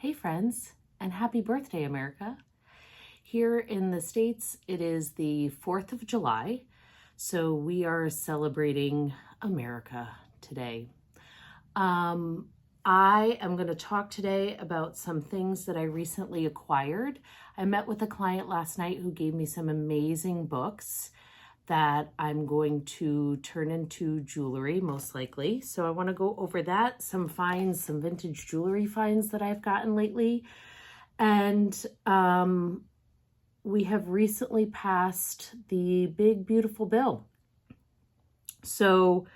Hey friends, and happy birthday, America. Here in the States, it is the 4th of July, so we are celebrating America today. I am going to talk today about some things that I recently acquired. I met with a client last night who gave me some amazing books that I'm going to turn into jewelry, most likely. So I want to go over that, some finds, some vintage jewelry finds that I've gotten lately. And we have recently passed the big, beautiful bill. So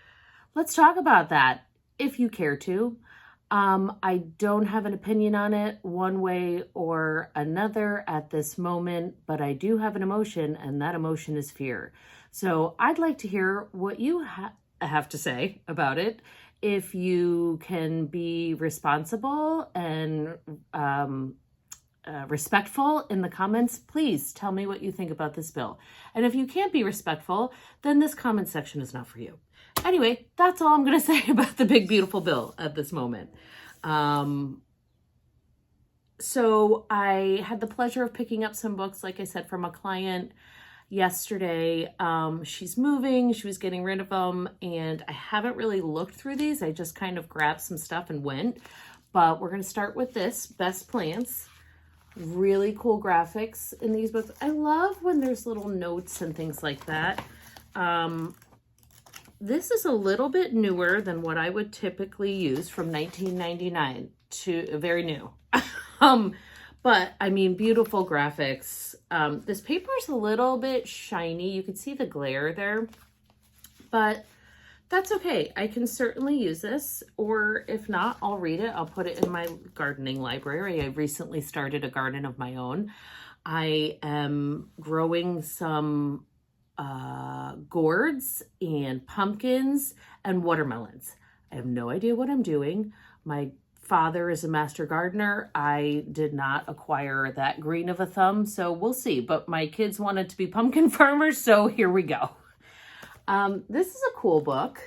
let's talk about that if you care to. I don't have an opinion on it one way or another at this moment, but I do have an emotion, and that emotion is fear. So I'd like to hear what you have to say about it. If you can be responsible and respectful in the comments, please tell me what you think about this bill. And if you can't be respectful, then this comment section is not for you. Anyway, that's all I'm going to say about the big, beautiful bill at this moment. So I had the pleasure of picking up some books, like I said, from a client yesterday. She's moving, she was getting rid of them, and I haven't really looked through these. I just kind of grabbed some stuff and went. But we're going to start with this, Best Plants. Really cool graphics in these books. I love when there's little notes and things like that. This is a little bit newer than what I would typically use, from 1999 to very new. But I mean, beautiful graphics. This paper is a little bit shiny. You can see the glare there, but that's okay. I can certainly use this, or if not, I'll read it. I'll put it in my gardening library. I recently started a garden of my own. I am growing some gourds and pumpkins and watermelons. I have no idea what I'm doing. My father is a master gardener. I did not acquire that green of a thumb, so we'll see. But my kids wanted to be pumpkin farmers, so here we go. This is a cool book.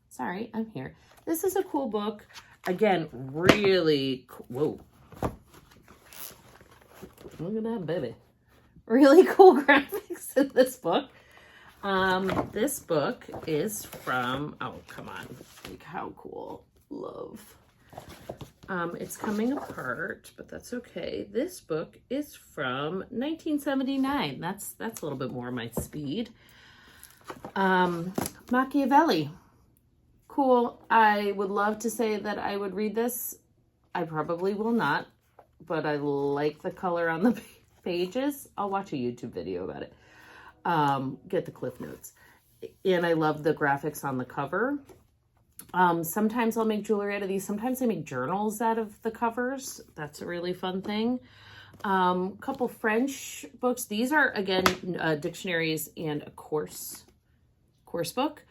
Sorry, I'm here. This is a cool book. Again, really whoa. Look at that baby. Really cool graphics in this book. This book is from, oh, come on. Like, how cool. Love. It's coming apart, but that's okay. This book is from 1979. That's a little bit more my speed. Machiavelli. Cool. I would love to say that I would read this. I probably will not, but I like the color on the pages. I'll watch a YouTube video about it. Get the cliff notes. And I love the graphics on the cover. Sometimes I'll make jewelry out of these. Sometimes I make journals out of the covers. That's a really fun thing. Couple French books. These are, again, dictionaries and a course book.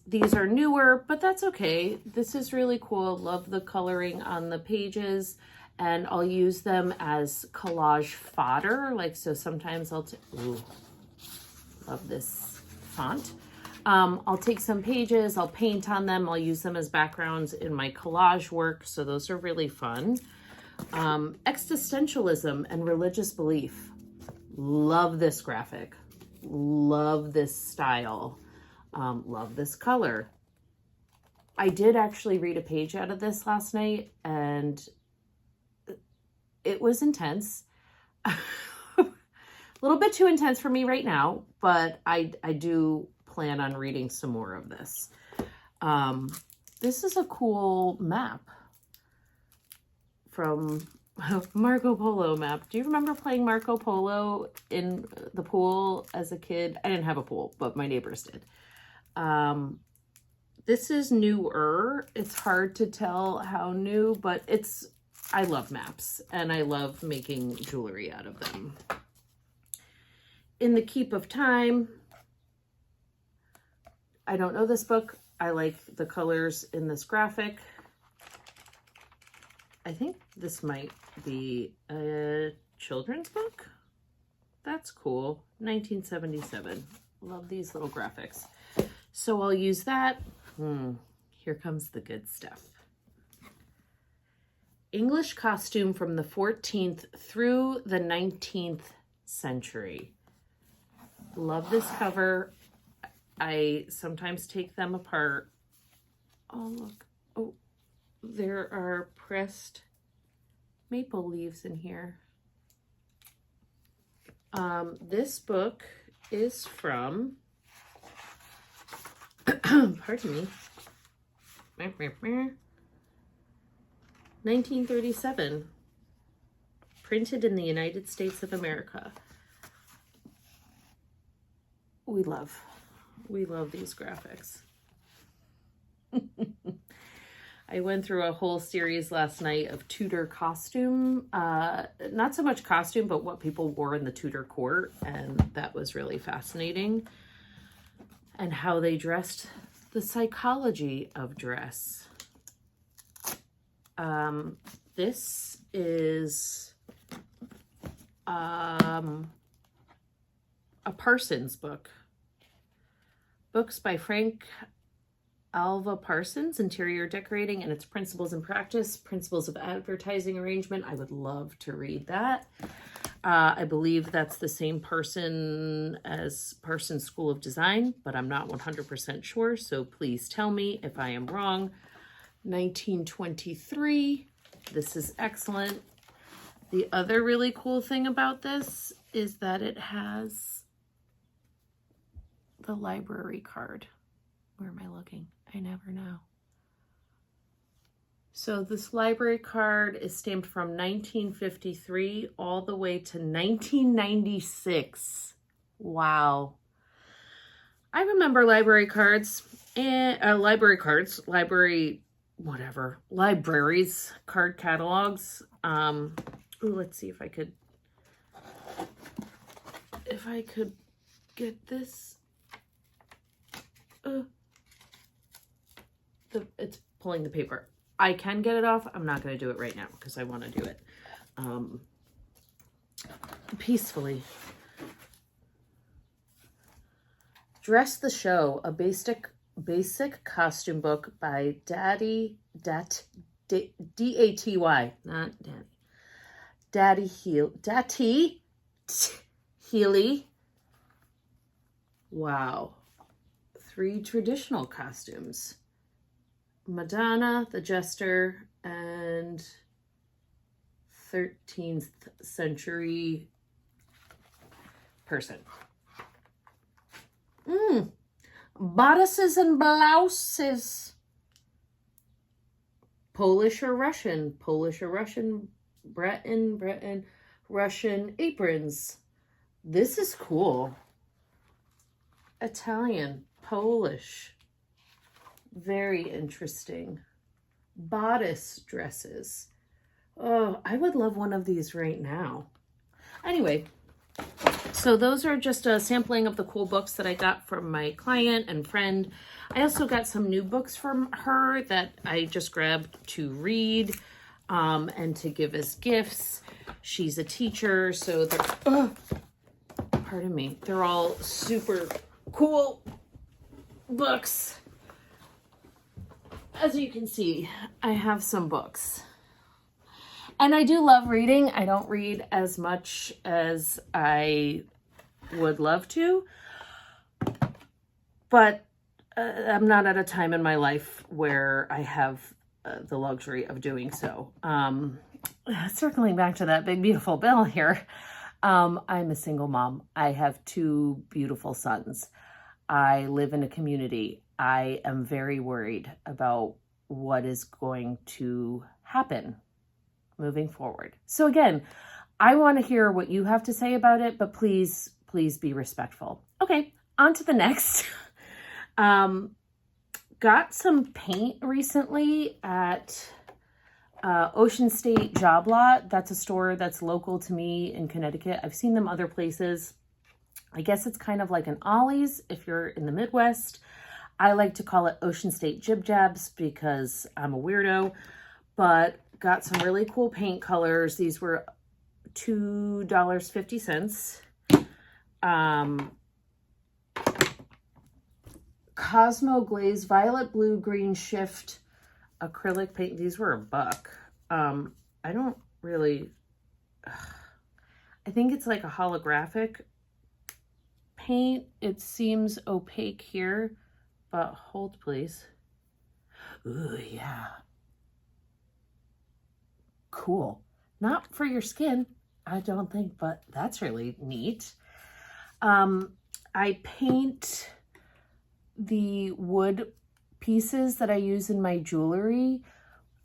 These are newer, but that's okay. This is really cool. Love the coloring on the pages, and I'll use them as collage fodder. Like, so sometimes I'll ooh, love this font. I'll take some pages, I'll paint on them, I'll use them as backgrounds in my collage work, so those are really fun. Existentialism and religious belief. Love this graphic. Love this style. Love this color. I did actually read a page out of this last night, and it was intense. A little bit too intense for me right now, but I do plan on reading some more of this. This is a cool map from Marco Polo map. Do you remember playing Marco Polo in the pool as a kid? I didn't have a pool, but my neighbors did. This is newer. It's hard to tell how new, but I love maps, and I love making jewelry out of them. In the Keep of Time. I don't know this book. I like the colors in this graphic. I think this might be a children's book. That's cool. 1977. Love these little graphics. So I'll use that. Here comes the good stuff. English costume from the 14th through the 19th century. Love this cover. I sometimes take them apart. Oh, look. Oh, there are pressed maple leaves in here. This book is from, pardon me, 1937, printed in the United States of America. We love these graphics. I went through a whole series last night of Tudor costume, not so much costume, but what people wore in the Tudor court, and that was really fascinating. And how they dressed, the psychology of dress. This is a Parsons book. Books by Frank Alva Parsons, Interior Decorating and Its Principles and Practice, Principles of Advertising Arrangement. I would love to read that. I believe that's the same person as Parsons School of Design, but I'm not 100% sure, so please tell me if I am wrong. 1923. This is excellent. The other really cool thing about this is that it has the library card. Where am I looking? I never know. So this library card is stamped from 1953 all the way to 1996. Wow. I remember libraries, card catalogs. Let's see if I could get this. It's pulling the paper. I can get it off. I'm not going to do it right now because I want to do it peacefully. Dress the Show, a basic costume book by D-A-T-Y, not Daddy. Daddy Healy. Wow. 3 traditional costumes. Madonna, the Jester, and 13th century person. Bodices and blouses. Polish or Russian, Breton, Russian aprons. This is cool. Italian, Polish. Very interesting. Bodice dresses. Oh, I would love one of these right now. Anyway, so those are just a sampling of the cool books that I got from my client and friend. I also got some new books from her that I just grabbed to read and to give as gifts. She's a teacher, so they're, pardon me, they're all super cool books. As you can see, I have some books. And I do love reading. I don't read as much as I would love to, but I'm not at a time in my life where I have the luxury of doing so. Circling back to that big, beautiful bill here, I'm a single mom. I have 2 beautiful sons. I live in a community. I am very worried about what is going to happen moving forward. So again, I want to hear what you have to say about it, but please be respectful. Okay, on to the next. Got some paint recently at Ocean State Job Lot. That's a store that's local to me in Connecticut. I've seen them other places. I guess it's kind of like an Ollie's if you're in the Midwest. I like to call it Ocean State Jib Jabs because I'm a weirdo, but got some really cool paint colors. These were $2.50. Cosmo Glaze Violet Blue Green Shift acrylic paint. These were $1. I don't really, I think it's like a holographic paint. It seems opaque here, but hold please. Ooh, yeah. Cool. Not for your skin, I don't think, but that's really neat. I paint the wood pieces that I use in my jewelry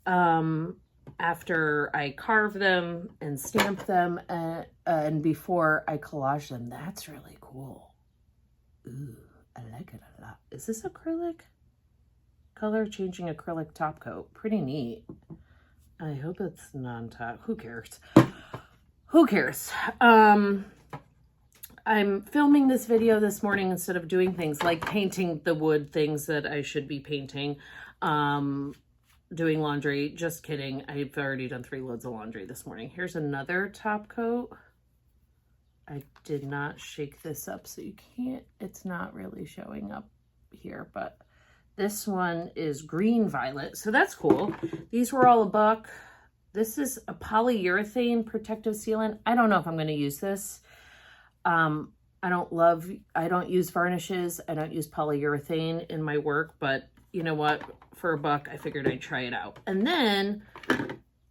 after I carve them and stamp them and before I collage them. That's really cool. Ooh, I like it a lot. Is this acrylic? Color changing acrylic top coat. Pretty neat. I hope it's non-top. Who cares? Who cares? I'm filming this video this morning instead of doing things like painting the wood things that I should be painting, doing laundry. Just kidding. I've already done 3 loads of laundry this morning. Here's another top coat. I did not shake this up, so you can't, it's not really showing up here, but this one is green violet, so that's cool. These were all $1. This is a polyurethane protective sealant. I don't know if I'm going to use this. I don't use varnishes. I don't use polyurethane in my work, but you know what? For $1, I figured I'd try it out. And then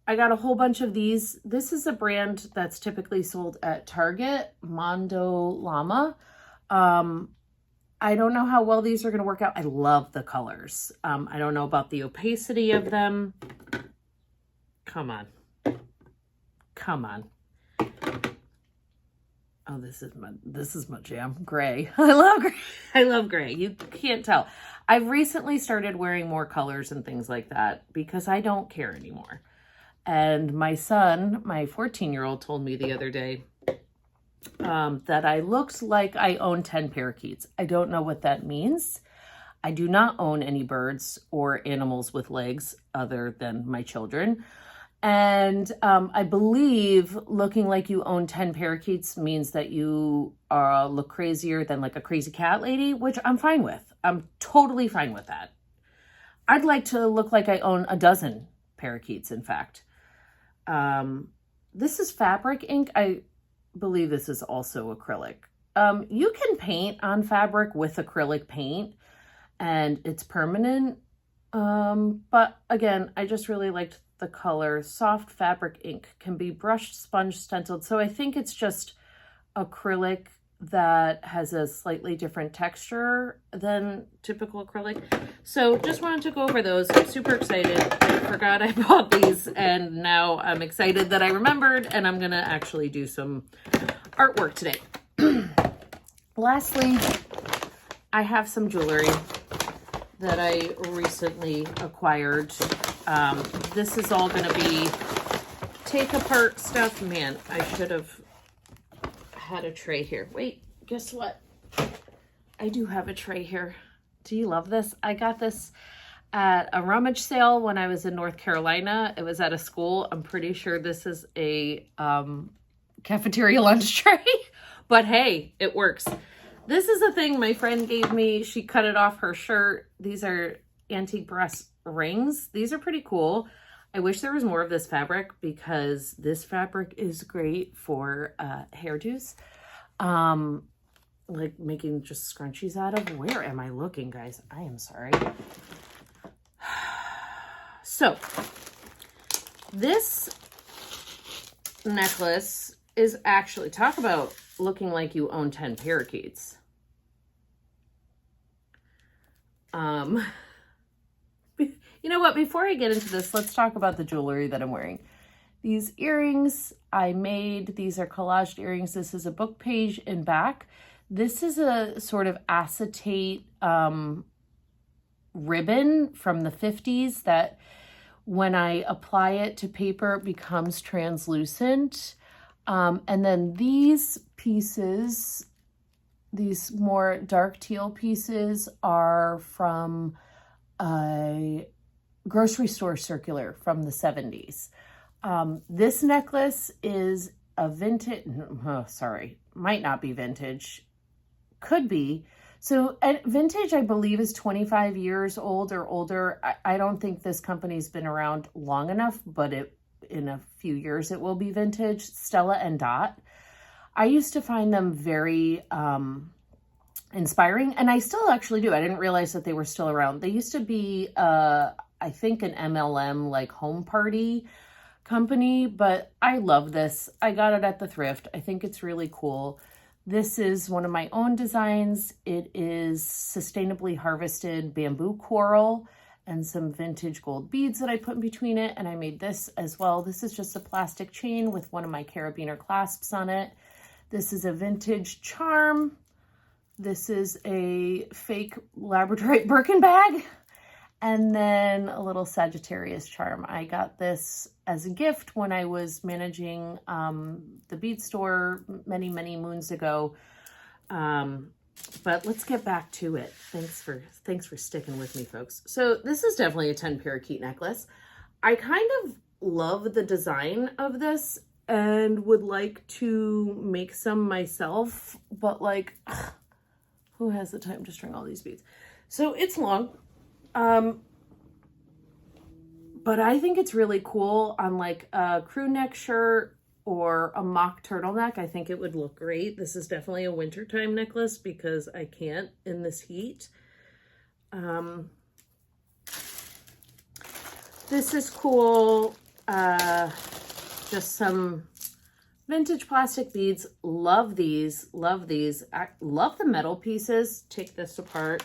I got a whole bunch of these. This is a brand that's typically sold at Target, Mondo Llama. I don't know how well these are going to work out. I love the colors. I don't know about the opacity of them. Come on. Come on. Oh, this is my jam. Gray. I love gray. I love gray. You can't tell. I've recently started wearing more colors and things like that because I don't care anymore. And my son, my 14-year-old, told me the other day that I looked like I own 10 parakeets. I don't know what that means. I do not own any birds or animals with legs other than my children. And I believe looking like you own 10 parakeets means that you look crazier than like a crazy cat lady, which I'm fine with. I'm totally fine with that. I'd like to look like I own a dozen parakeets, in fact. This is fabric ink. I believe this is also acrylic. You can paint on fabric with acrylic paint and it's permanent. But again, I just really liked the color. Soft fabric ink can be brushed, sponge, stenciled. So I think it's just acrylic that has a slightly different texture than typical acrylic. So just wanted to go over those. I'm super excited. I forgot I bought these and now I'm excited that I remembered and I'm gonna actually do some artwork today. Lastly, I have some jewelry that I recently acquired. This is all going to be take apart stuff. Man, I should have had a tray here. Wait, guess what? I do have a tray here. Do you love this? I got this at a rummage sale when I was in North Carolina. It was at a school. I'm pretty sure this is a cafeteria lunch tray, but hey, it works. This is a thing my friend gave me. She cut it off her shirt. These are antique brass rings. These are pretty cool. I wish there was more of this fabric because this fabric is great for hairdos. Like making just scrunchies out of. Where am I looking, guys? I am sorry. So this necklace is actually, talk about looking like you own 10 parakeets. You know what? Before I get into this, let's talk about the jewelry that I'm wearing. These earrings I made. These are collaged earrings. This is a book page in back. This is a sort of acetate ribbon from the 50s that when I apply it to paper becomes translucent. And then these pieces, these more dark teal pieces, are from a grocery store circular from the 70s. This necklace is a vintage, might not be vintage, could be. So vintage, I believe, is 25 years old or older. I don't think this company's been around long enough, but in a few years it will be vintage, Stella and Dot. I used to find them very inspiring, and I still actually do. I didn't realize that they were still around. They used to be, I think, an MLM, like, home party company, but I love this. I got it at the thrift. I think it's really cool. This is one of my own designs. It is sustainably harvested bamboo coral and some vintage gold beads that I put in between it, and I made this as well. This is just a plastic chain with one of my carabiner clasps on it. This is a vintage charm. This is a fake Labradorite Birkin bag. And then a little Sagittarius charm. I got this as a gift when I was managing the bead store many, many moons ago. But let's get back to it. Thanks for sticking with me, folks. So this is definitely a 10 parakeet necklace. I kind of love the design of this and would like to make some myself, but like, who has the time to string all these beads? So it's long. But I think it's really cool on like a crew neck shirt or a mock turtleneck. I think it would look great. This is definitely a wintertime necklace because I can't in this heat. This is cool. Just some vintage plastic beads. Love these. Love these. I love the metal pieces. Take this apart.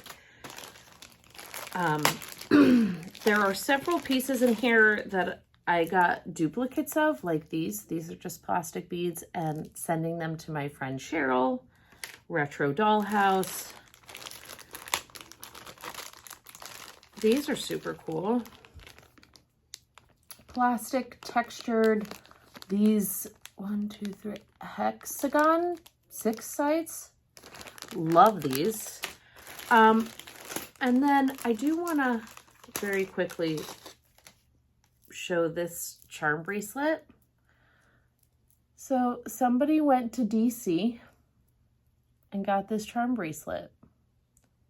There are several pieces in here that I got duplicates of, like these. These are just plastic beads, and sending them to my friend Cheryl. Retro dollhouse. These are super cool. Plastic textured, these 1, 2, 3 hexagon, 6 sides. Love these. And then I do want to very quickly show this charm bracelet. So somebody went to DC and got this charm bracelet.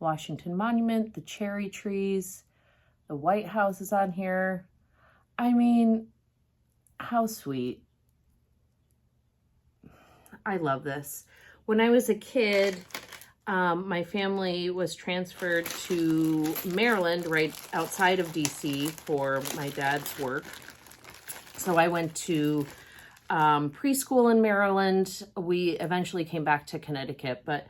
Washington Monument, the cherry trees, the White House is on here. I mean, how sweet. I love this. When I was a kid, my family was transferred to Maryland, right outside of DC, for my dad's work. So I went to preschool in Maryland. We eventually came back to Connecticut, but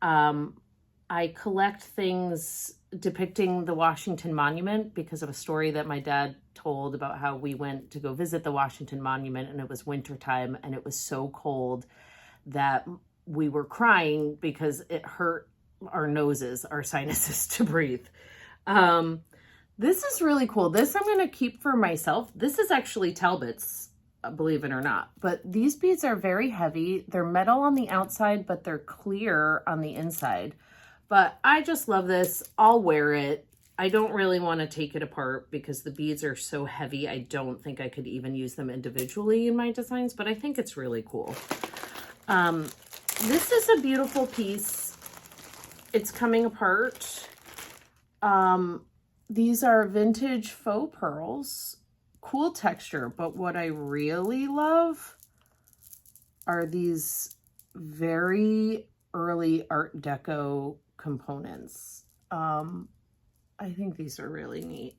I collect things depicting the Washington Monument because of a story that my dad told about how we went to go visit the Washington Monument, and it was wintertime and it was so cold that we were crying because it hurt our noses, our sinuses, to breathe. This is really cool. This I'm going to keep for myself. This is actually Talbot's, believe it or not. But these beads are very heavy. They're metal on the outside, but they're clear on the inside. But I just love this. I'll wear it. I don't really want to take it apart because the beads are so heavy. I don't think I could even use them individually in my designs, but I think it's really cool. This is a beautiful piece. It's coming apart. These are vintage faux pearls. Cool texture, but what I really love are these very early Art Deco components. I think these are really neat.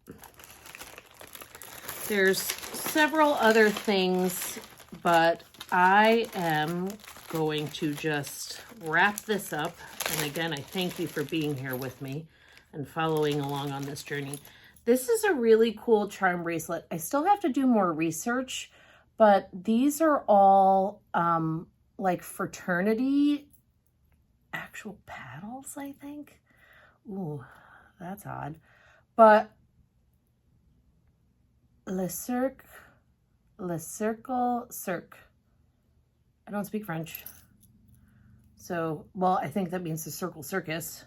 There's several other things, but I am going to just wrap this up. And again, I thank you for being here with me and following along on this journey. This is a really cool charm bracelet. I still have to do more research, but these are all like fraternity actual paddles, I think. Ooh, that's odd. But Le Cercle. I don't speak French. So, well, I think that means the Circle Circus.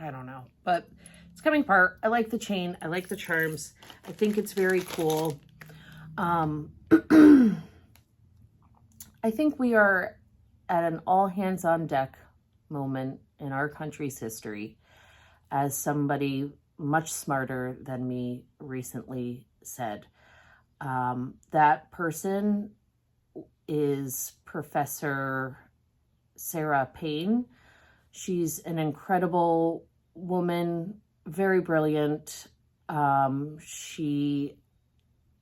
I don't know, but it's coming apart. I like the chain. I like the charms. I think it's very cool. I think we are at an all hands on deck moment in our country's history, as somebody much smarter than me recently said. That person is Professor Sarah Paine. She's an incredible woman, very brilliant. She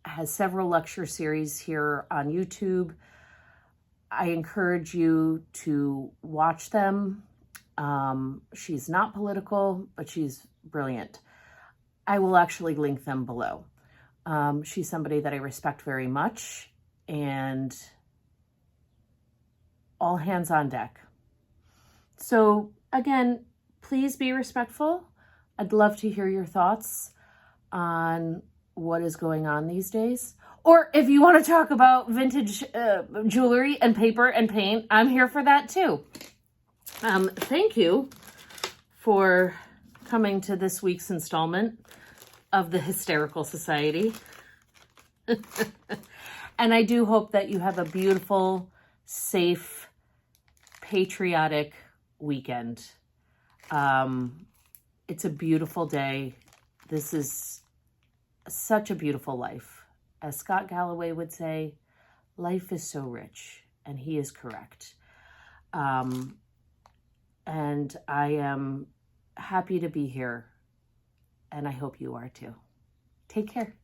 has several lecture series here on YouTube. I encourage you to watch them. She's not political, but she's brilliant. I will actually link them below. She's somebody that I respect very much, and all hands on deck. So again, please be respectful. I'd love to hear your thoughts on what is going on these days. Or if you want to talk about vintage jewelry and paper and paint, I'm here for that too. Thank you for coming to this week's installment of the Hysterical Society. And I do hope that you have a beautiful, safe, patriotic weekend. It's a beautiful day. This is such a beautiful life. As Scott Galloway would say, life is so rich, and he is correct. And I am happy to be here, and I hope you are too. Take care.